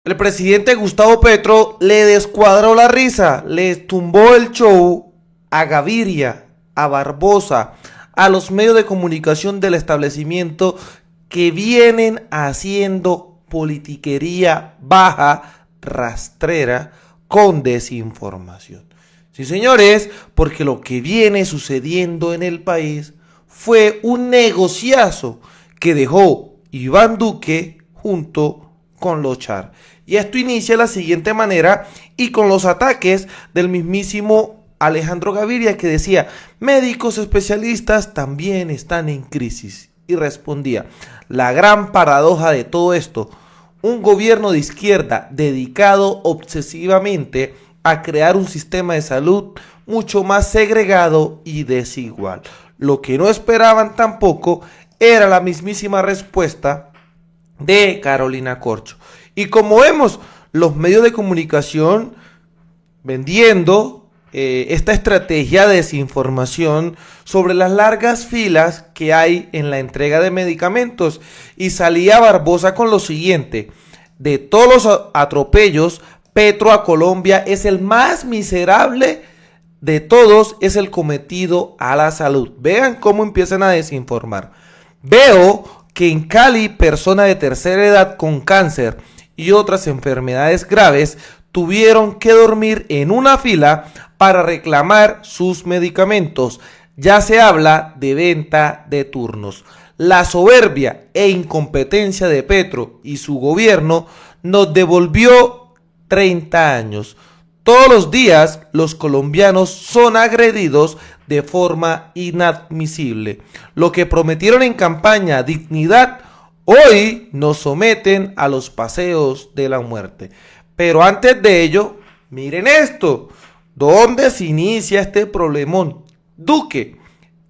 El presidente Gustavo Petro le descuadró la risa, le tumbó el show a Gaviria, a Barbosa, a los medios de comunicación del establecimiento que vienen haciendo politiquería baja, rastrera, con desinformación. Sí, señores, porque lo que viene sucediendo en el país fue un negociazo que dejó Iván Duque junto con los Char. Y esto inicia de la siguiente manera y con los ataques del mismísimo Alejandro Gaviria, que decía: médicos especialistas también están en crisis. Y respondía: la gran paradoja de todo esto, un gobierno de izquierda dedicado obsesivamente a crear un sistema de salud mucho más segregado y desigual. Lo que no esperaban tampoco era la mismísima respuesta de Carolina Corcho. Y como vemos, los medios de comunicación vendiendo esta estrategia de desinformación sobre las largas filas que hay en la entrega de medicamentos. Y salía Barbosa con lo siguiente: de todos los atropellos, Petro a Colombia es el más miserable de todos, es el cometido a la salud. Vean cómo empiezan a desinformar. Veo que en Cali, personas de tercera edad con cáncer y otras enfermedades graves tuvieron que dormir en una fila para reclamar sus medicamentos. Ya se habla de venta de turnos. La soberbia e incompetencia de Petro y su gobierno nos devolvió 30 años. Todos los días los colombianos son agredidos de forma inadmisible. Lo que prometieron en campaña, dignidad, hoy nos someten a los paseos de la muerte. Pero antes de ello, miren esto. ¿Dónde se inicia este problemón? Duque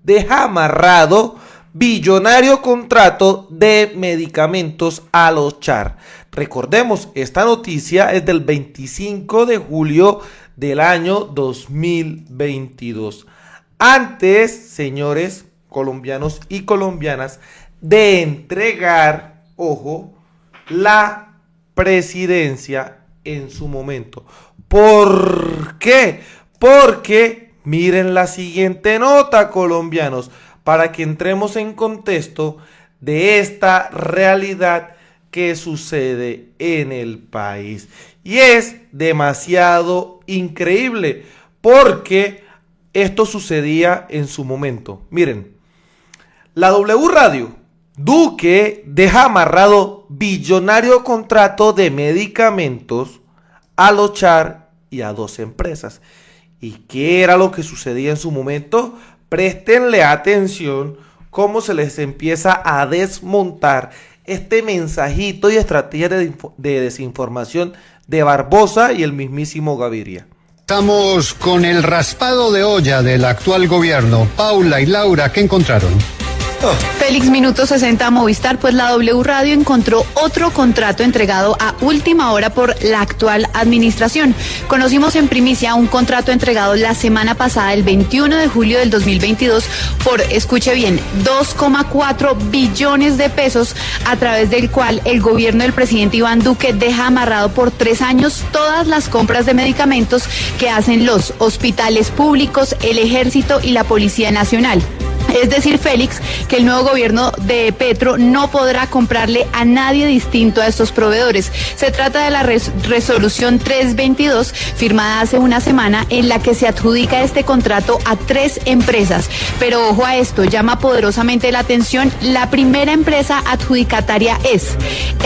deja amarrado billonario contrato de medicamentos a los Char. Recordemos, esta noticia es del 25 de julio del año 2022. Antes, señores colombianos y colombianas, de entregar, ojo, la presidencia en su momento. ¿Por qué? Porque miren la siguiente nota, colombianos, para que entremos en contexto de esta realidad que sucede en el país. Y es demasiado increíble porque esto sucedía en su momento. Miren, la W Radio: Duque deja amarrado billonario contrato de medicamentos a los Char y a 2 empresas. ¿Y qué era lo que sucedía en su momento? Préstenle atención cómo se les empieza a desmontar este mensajito y estrategia de desinformación de Barbosa y el mismísimo Gaviria. Estamos con el raspado de olla del actual gobierno. Paula y Laura, ¿qué encontraron? Félix, minuto 60 Movistar, pues la W Radio encontró otro contrato entregado a última hora por la actual administración. Conocimos en primicia un contrato entregado la semana pasada, el 21 de julio del 2022, por, escuche bien, 2,4 billones de pesos, a través del cual el gobierno del presidente Iván Duque deja amarrado por 3 años todas las compras de medicamentos que hacen los hospitales públicos, el Ejército y la Policía Nacional. Es decir, Félix, que el nuevo gobierno de Petro no podrá comprarle a nadie distinto a estos proveedores. Se trata de la resolución 322, firmada hace una semana, en la que se adjudica este contrato a 3 empresas. Pero ojo a esto, llama poderosamente la atención. La primera empresa adjudicataria es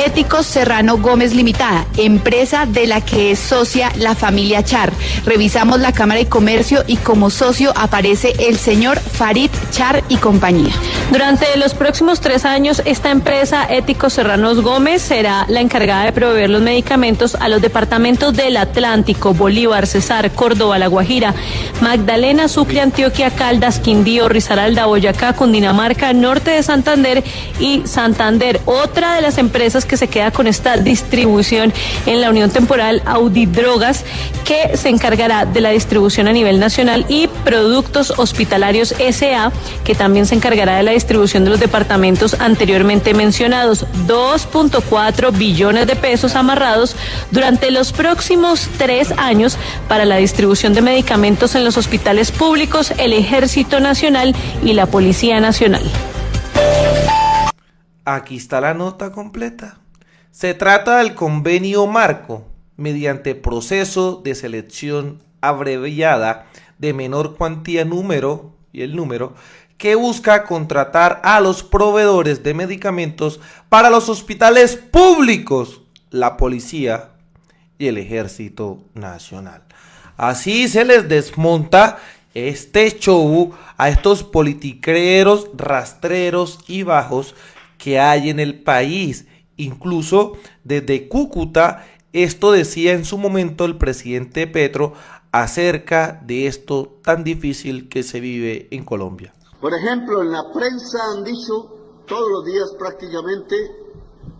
Éticos Serrano Gómez Limitada, empresa de la que es socia la familia Char. Revisamos la Cámara de Comercio y como socio aparece el señor Farid Char y compañía. Durante los próximos 3 años, esta empresa Éticos Serranos Gómez será la encargada de proveer los medicamentos a los departamentos del Atlántico, Bolívar, Cesar, Córdoba, La Guajira, Magdalena, Sucre, Antioquia, Caldas, Quindío, Risaralda, Boyacá, Cundinamarca, Norte de Santander y Santander. Otra de las empresas que se queda con esta distribución en la Unión Temporal, Audidrogas, que se encargará de la distribución a nivel nacional, y Productos Hospitalarios S.A., que que también se encargará de la distribución de los departamentos anteriormente mencionados. 2.4 billones de pesos amarrados durante los próximos 3 años para la distribución de medicamentos en los hospitales públicos, el Ejército Nacional y la Policía Nacional. Aquí está la nota completa. Se trata del convenio marco, mediante proceso de selección abreviada de menor cuantía número, que busca contratar a los proveedores de medicamentos para los hospitales públicos, la policía y el Ejército Nacional. Así se les desmonta este show a estos politicreros, rastreros y bajos que hay en el país. Incluso desde Cúcuta, esto decía en su momento el presidente Petro acerca de esto tan difícil que se vive en Colombia. Por ejemplo, en la prensa han dicho todos los días prácticamente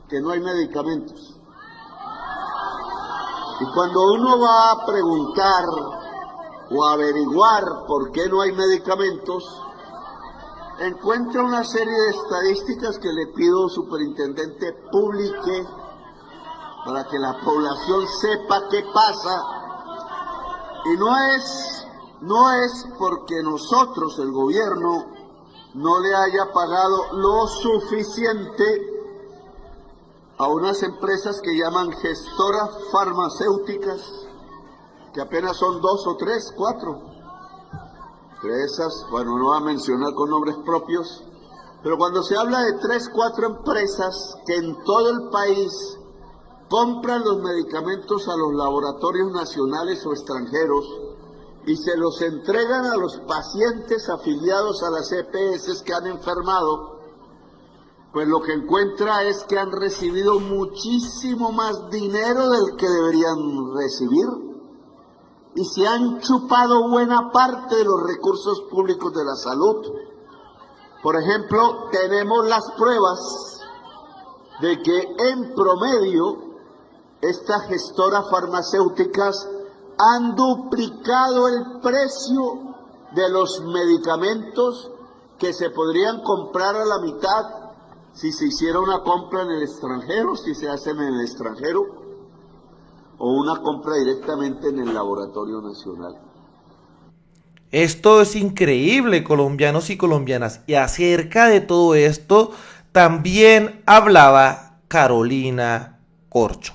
que no hay medicamentos. Y cuando uno va a preguntar o a averiguar por qué no hay medicamentos, encuentra una serie de estadísticas que le pido, superintendente, publique para que la población sepa qué pasa. Y no es porque nosotros, el gobierno, no le haya pagado lo suficiente a unas empresas que llaman gestoras farmacéuticas, que apenas son 2 o 3, 4. Entre esas, bueno, no voy a mencionar con nombres propios, pero cuando se habla de 3, 4 empresas que en todo el país compran los medicamentos a los laboratorios nacionales o extranjeros y se los entregan a los pacientes afiliados a las EPS que han enfermado, pues lo que encuentra es que han recibido muchísimo más dinero del que deberían recibir y se han chupado buena parte de los recursos públicos de la salud. Por ejemplo, tenemos las pruebas de que en promedio estas gestoras farmacéuticas han duplicado el precio de los medicamentos que se podrían comprar a la mitad si se hiciera una compra en el extranjero, si se hacen en el extranjero, o una compra directamente en el laboratorio nacional. Esto es increíble, colombianos y colombianas. Y acerca de todo esto también hablaba Carolina Corcho.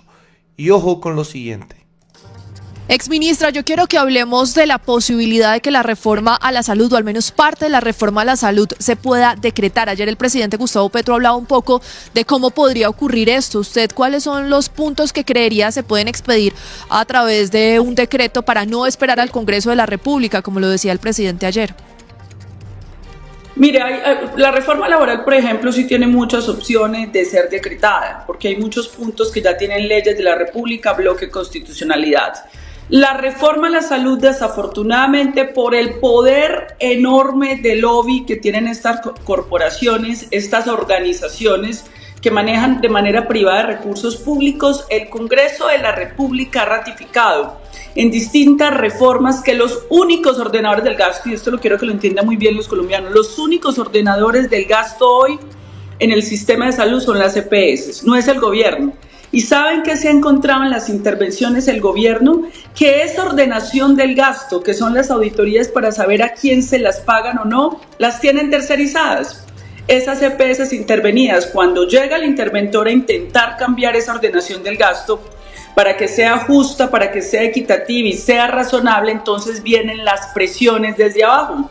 Y ojo con lo siguiente. Exministra, yo quiero que hablemos de la posibilidad de que la reforma a la salud, o al menos parte de la reforma a la salud, se pueda decretar. Ayer el presidente Gustavo Petro hablaba un poco de cómo podría ocurrir esto. ¿Usted cuáles son los puntos que creería se pueden expedir a través de un decreto para no esperar al Congreso de la República, como lo decía el presidente ayer? Mire, la reforma laboral, por ejemplo, sí tiene muchas opciones de ser decretada, porque hay muchos puntos que ya tienen leyes de la República, bloque constitucionalidad. La reforma a la salud, desafortunadamente, por el poder enorme de lobby que tienen estas corporaciones, estas organizaciones que manejan de manera privada recursos públicos, el Congreso de la República ha ratificado en distintas reformas que los únicos ordenadores del gasto, y esto lo quiero que lo entiendan muy bien los colombianos, los únicos ordenadores del gasto hoy en el sistema de salud son las EPS, no es el gobierno. ¿Y saben qué se ha encontrado en las intervenciones del gobierno? Que esa ordenación del gasto, que son las auditorías para saber a quién se las pagan o no, las tienen tercerizadas. Esas EPS intervenidas, cuando llega el interventor a intentar cambiar esa ordenación del gasto para que sea justa, para que sea equitativa y sea razonable, entonces vienen las presiones desde abajo.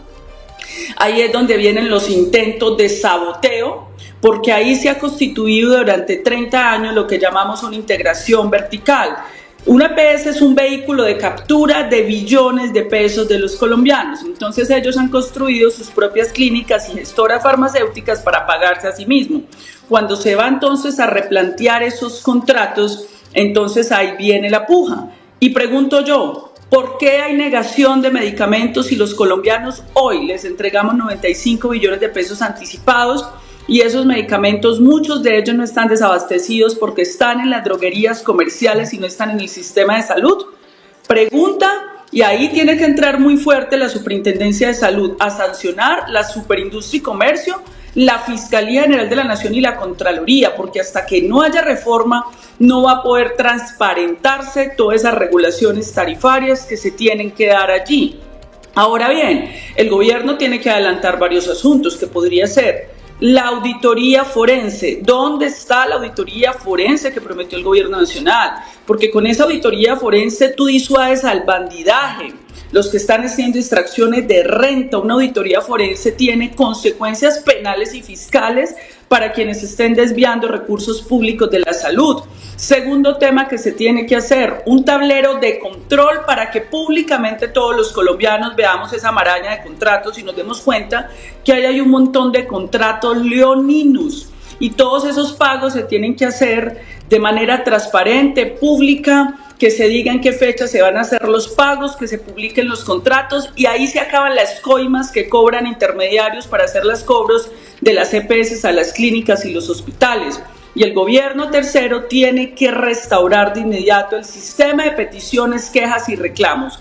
Ahí es donde vienen los intentos de saboteo, porque ahí se ha constituido durante 30 años lo que llamamos una integración vertical. Una EPS es un vehículo de captura de billones de pesos de los colombianos. Entonces ellos han construido sus propias clínicas y gestoras farmacéuticas para pagarse a sí mismos. Cuando se va entonces a replantear esos contratos, entonces ahí viene la puja. Y pregunto yo, ¿por qué hay negación de medicamentos si los colombianos hoy les entregamos 95 billones de pesos anticipados? Y esos medicamentos, muchos de ellos no están desabastecidos porque están en las droguerías comerciales y no están en el sistema de salud. Pregunta Y ahí tiene que entrar muy fuerte la Superintendencia de Salud a sancionar la Superindustria y Comercio, la Fiscalía General de la Nación y la Contraloría, porque hasta que no haya reforma no va a poder transparentarse todas esas regulaciones tarifarias que se tienen que dar allí. Ahora bien, el gobierno tiene que adelantar varios asuntos que podría ser la auditoría forense. ¿Dónde está la auditoría forense que prometió el gobierno nacional? Porque con esa auditoría forense tú disuades al bandidaje, los que están haciendo extracciones de renta. Una auditoría forense tiene consecuencias penales y fiscales para quienes estén desviando recursos públicos de la salud. Segundo tema que se tiene que hacer, un tablero de control para que públicamente todos los colombianos veamos esa maraña de contratos y nos demos cuenta que ahí hay un montón de contratos leoninos y todos esos pagos se tienen que hacer de manera transparente, pública, que se diga en qué fecha se van a hacer los pagos, que se publiquen los contratos y ahí se acaban las coimas que cobran intermediarios para hacer los cobros de las EPS a las clínicas y los hospitales. Y el gobierno, tercero, tiene que restaurar de inmediato el sistema de peticiones, quejas y reclamos.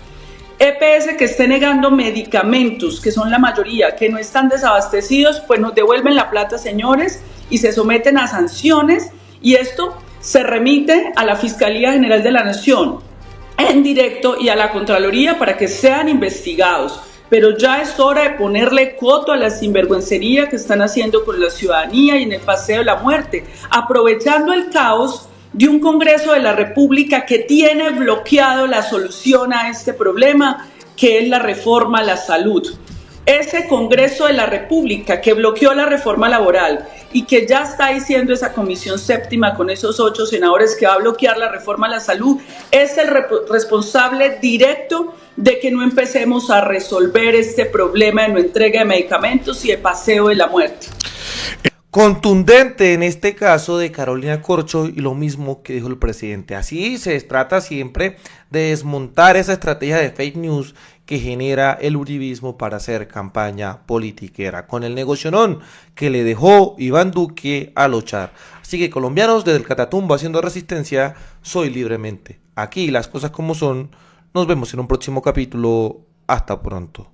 EPS que esté negando medicamentos, que son la mayoría, que no están desabastecidos, pues nos devuelven la plata, señores, y se someten a sanciones, y esto se remite a la Fiscalía General de la Nación en directo y a la Contraloría para que sean investigados. Pero ya es hora de ponerle coto a la sinvergüencería que están haciendo con la ciudadanía y en el paseo de la muerte, aprovechando el caos de un Congreso de la República que tiene bloqueado la solución a este problema, que es la reforma a la salud. Ese Congreso de la República que bloqueó la reforma laboral y que ya está diciendo esa comisión séptima con esos 8 senadores que va a bloquear la reforma a la salud, es el responsable directo de que no empecemos a resolver este problema de no entrega de medicamentos y de paseo de la muerte. Contundente en este caso de Carolina Corcho y lo mismo que dijo el presidente. Así se trata siempre de desmontar esa estrategia de fake news que genera el uribismo para hacer campaña politiquera con el negocionón que le dejó Iván Duque a Lochar. Así que colombianos, desde el Catatumbo haciendo resistencia, soy libremente. Aquí las cosas como son. Nos vemos en un próximo capítulo. Hasta pronto.